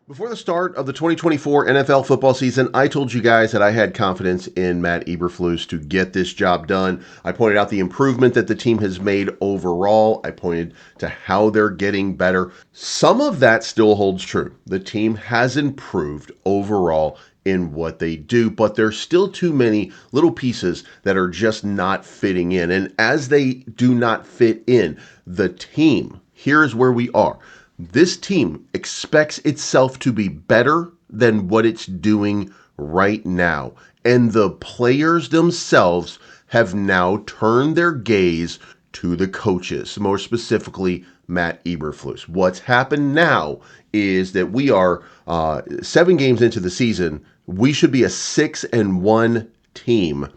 Before the start of the 2024 NFL football season, I told you guys that I had confidence in Matt Eberflus to get this job done. I pointed out the improvement that the team has made overall. I pointed to how they're getting better. Some of that still holds true. The team has improved overall in what they do, but there's still too many little pieces that are just not fitting in. And as they do not fit in, the team, here's where we are. This team expects itself to be better than what it's doing right now. And the players themselves have now turned their gaze to the coaches, more specifically Matt Eberflus. What's happened now is that we are 7 games into the season. We should be a 6-1 team.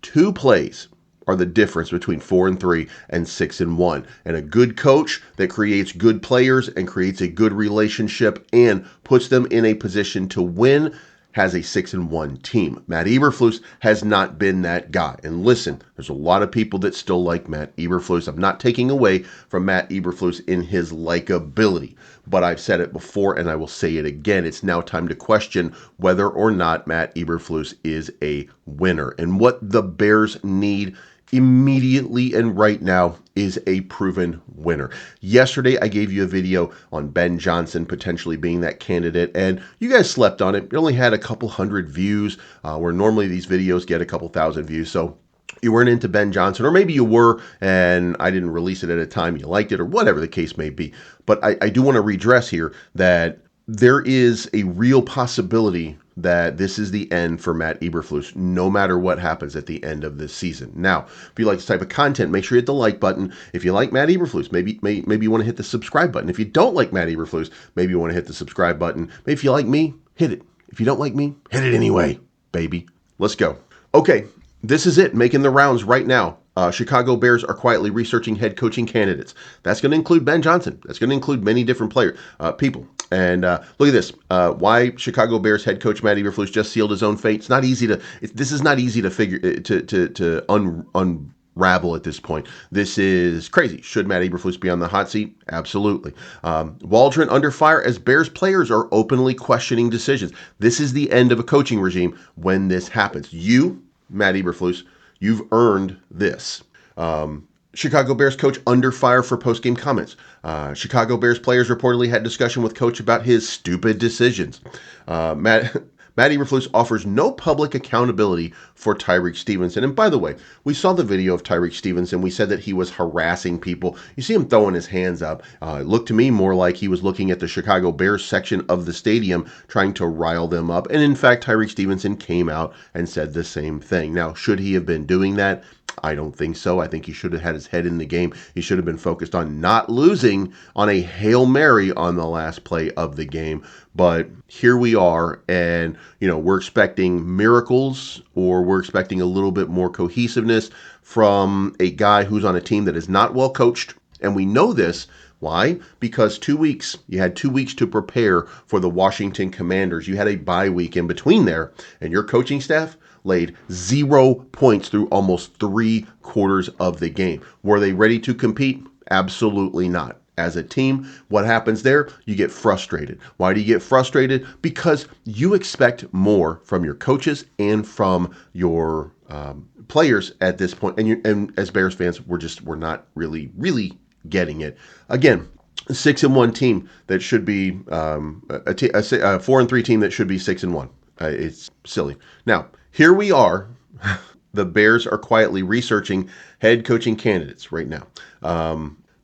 2 plays are the difference between 4-3 and 6-1. And a good coach that creates good players and creates a good relationship and puts them in a position to win has a 6-1 team. Matt Eberflus has not been that guy. And listen, there's a lot of people that still like Matt Eberflus. I'm not taking away from Matt Eberflus in his likability, but I've said it before and I will say it again. It's now time to question whether or not Matt Eberflus is a winner. And what the Bears need immediately and right now is a proven winner. Yesterday, I gave you a video on Ben Johnson potentially being that candidate, and you guys slept on it. It only had a couple hundred views, where normally these videos get a couple thousand views. So you weren't into Ben Johnson, or maybe you were, and I didn't release it at a time you liked it, or whatever the case may be. But I do want to redress here that there is a real possibility that this is the end for Matt Eberflus, no matter what happens at the end of this season. Now, if you like this type of content, make sure you hit the like button. If you like Matt Eberflus, maybe you want to hit the subscribe button. If you don't like Matt Eberflus, maybe you want to hit the subscribe button. Maybe if you like me, hit it. If you don't like me, hit it anyway, baby. Let's go. Okay, this is it, making the rounds right now. Chicago Bears are quietly researching head coaching candidates. That's going to include Ben Johnson. That's going to include many different people. And look at this. Why Chicago Bears head coach Matt Eberflus just sealed his own fate. It's not easy to. This is not easy to figure to unravel at this point. This is crazy. Should Matt Eberflus be on the hot seat? Absolutely. Waldron under fire as Bears players are openly questioning decisions. This is the end of a coaching regime when this happens. You, Matt Eberflus, you've earned this. Chicago Bears coach under fire for postgame comments. Chicago Bears players reportedly had discussion with coach about his stupid decisions. Matt Eberflus offers no public accountability for Tyreek Stevenson. And by the way, we saw the video of Tyreek Stevenson. We said that he was harassing people. You see him throwing his hands up. It looked to me more like he was looking at the Chicago Bears section of the stadium trying to rile them up. And in fact, Tyreek Stevenson came out and said the same thing. Now, should he have been doing that? I don't think so. I think he should have had his head in the game. He should have been focused on not losing on a Hail Mary on the last play of the game. But here we are, and we're expecting miracles, or we're expecting a little bit more cohesiveness from a guy who's on a team that is not well coached. And we know this. Why? Because you had 2 weeks to prepare for the Washington Commanders. You had a bye week in between there, and your coaching staff laid 0 points through almost 3/4 of the game. Were they ready to compete? Absolutely not. As a team, what happens there? You get frustrated. Why do you get frustrated? Because you expect more from your coaches and from your players at this point. And as Bears fans, we're not really getting it. Again, a 6-1 team that should be a 4-3 team that should be 6-1. It's silly. Now, here we are. The Bears are quietly researching head coaching candidates right now.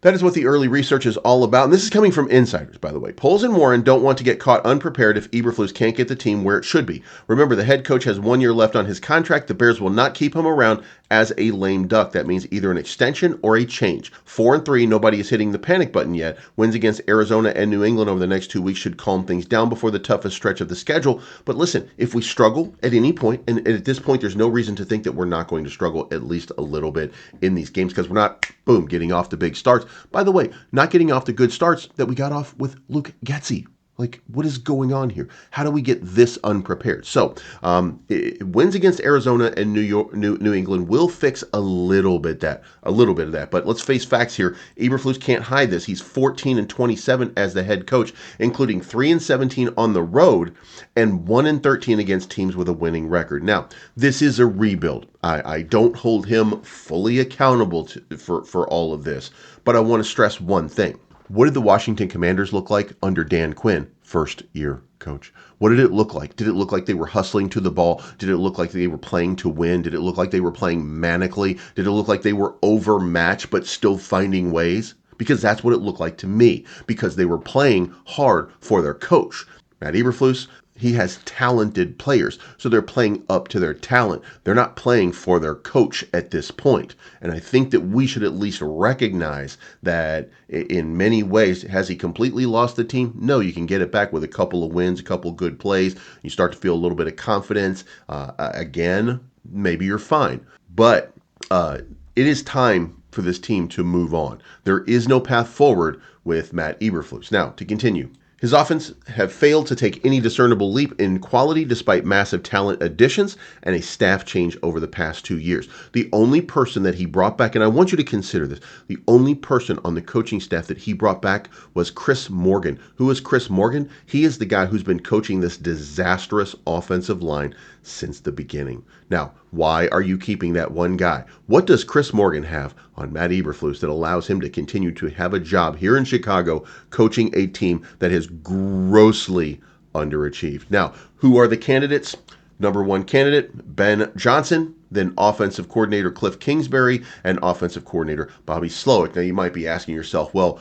That is what the early research is all about. And this is coming from insiders, by the way. Poles and Warren don't want to get caught unprepared if Eberflus can't get the team where it should be. Remember, the head coach has 1 year left on his contract. The Bears will not keep him around as a lame duck. That means either an extension or a change. 4-3, nobody is hitting the panic button yet. Wins against Arizona and New England over the next 2 weeks should calm things down before the toughest stretch of the schedule. But listen, if we struggle at any point, and at this point there's no reason to think that we're not going to struggle at least a little bit in these games, because we're not, getting off the big starts. By the way, not getting off the good starts that we got off with Luke Getsy. Like, what is going on here? How do we get this unprepared? So, wins against Arizona and New England will fix a little bit of that. But let's face facts here. Eberflus can't hide this. He's 14-27 as the head coach, including 3-17 on the road and 1-13 against teams with a winning record. Now, this is a rebuild. I don't hold him fully accountable for all of this, but I want to stress one thing. What did the Washington Commanders look like under Dan Quinn, first year coach? What did it look like? Did it look like they were hustling to the ball? Did it look like they were playing to win? Did it look like they were playing manically? Did it look like they were overmatched but still finding ways? Because that's what it looked like to me, because they were playing hard for their coach. Matt Eberflus, he has talented players, so they're playing up to their talent. They're not playing for their coach at this point. And I think that we should at least recognize that in many ways, has he completely lost the team? No, you can get it back with a couple of wins, a couple of good plays. You start to feel a little bit of confidence. Again, maybe you're fine. But it is time for this team to move on. There is no path forward with Matt Eberflus. Now, to continue. His offense have failed to take any discernible leap in quality despite massive talent additions and a staff change over the past 2 years. The only person that he brought back, and I want you to consider this, the only person on the coaching staff that he brought back was Chris Morgan. Who is Chris Morgan? He is the guy who's been coaching this disastrous offensive line since the beginning. Now, why are you keeping that one guy? What does Chris Morgan have on Matt Eberflus that allows him to continue to have a job here in Chicago coaching a team that has grossly underachieved? Now, who are the candidates? Number one candidate, Ben Johnson, then offensive coordinator Cliff Kingsbury, and offensive coordinator Bobby Slowick. Now, you might be asking yourself, well,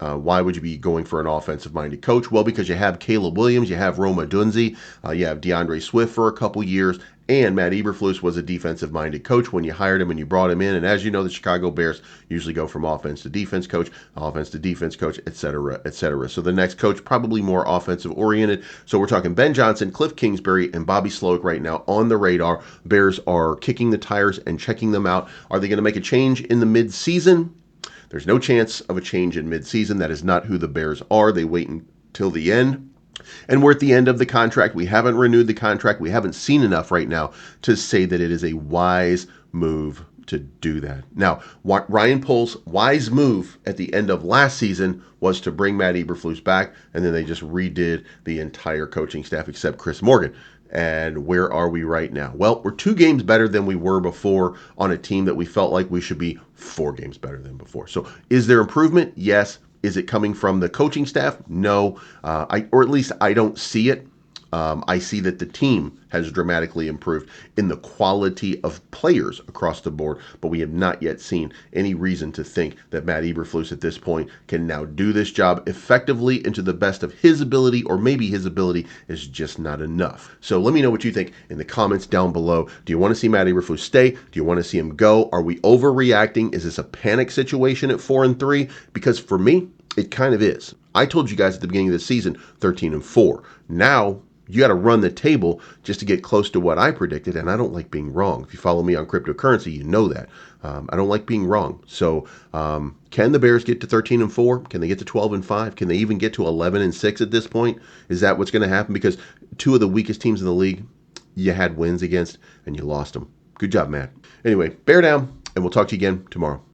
why would you be going for an offensive-minded coach? Well, because you have Caleb Williams, you have Roma Dunze, you have DeAndre Swift for a couple years, and Matt Eberflus was a defensive-minded coach when you hired him and you brought him in. And as you know, the Chicago Bears usually go from offense to defense coach, et cetera, et cetera. So the next coach, probably more offensive-oriented. So we're talking Ben Johnson, Cliff Kingsbury, and Bobby Slowick right now on the radar. Bears are kicking the tires and checking them out. Are they going to make a change in the mid-season? There's no chance of a change in midseason. That is not who the Bears are. They wait until the end. And we're at the end of the contract. We haven't renewed the contract. We haven't seen enough right now to say that it is a wise move to do that. Now, Ryan Pohl's wise move at the end of last season was to bring Matt Eberflus back, and then they just redid the entire coaching staff except Chris Morgan. And where are we right now? Well, we're 2 games better than we were before on a team that we felt like we should be 4 games better than before. So is there improvement? Yes. Is it coming from the coaching staff? No. Or at least I don't see it. I see that the team has dramatically improved in the quality of players across the board, but we have not yet seen any reason to think that Matt Eberflus at this point can now do this job effectively and to the best of his ability, or maybe his ability is just not enough. So let me know what you think in the comments down below. Do you want to see Matt Eberflus stay? Do you want to see him go? Are we overreacting? Is this a panic situation at 4-3? Because for me, it kind of is. I told you guys at the beginning of the season, 13-4. Now, you got to run the table just to get close to what I predicted, and I don't like being wrong. If you follow me on cryptocurrency, you know that. I don't like being wrong. So can the Bears get to 13-4? Can they get to 12-5? Can they even get to 11-6 at this point? Is that what's going to happen? Because 2 of the weakest teams in the league, you had wins against, and you lost them. Good job, Matt. Anyway, bear down, and we'll talk to you again tomorrow.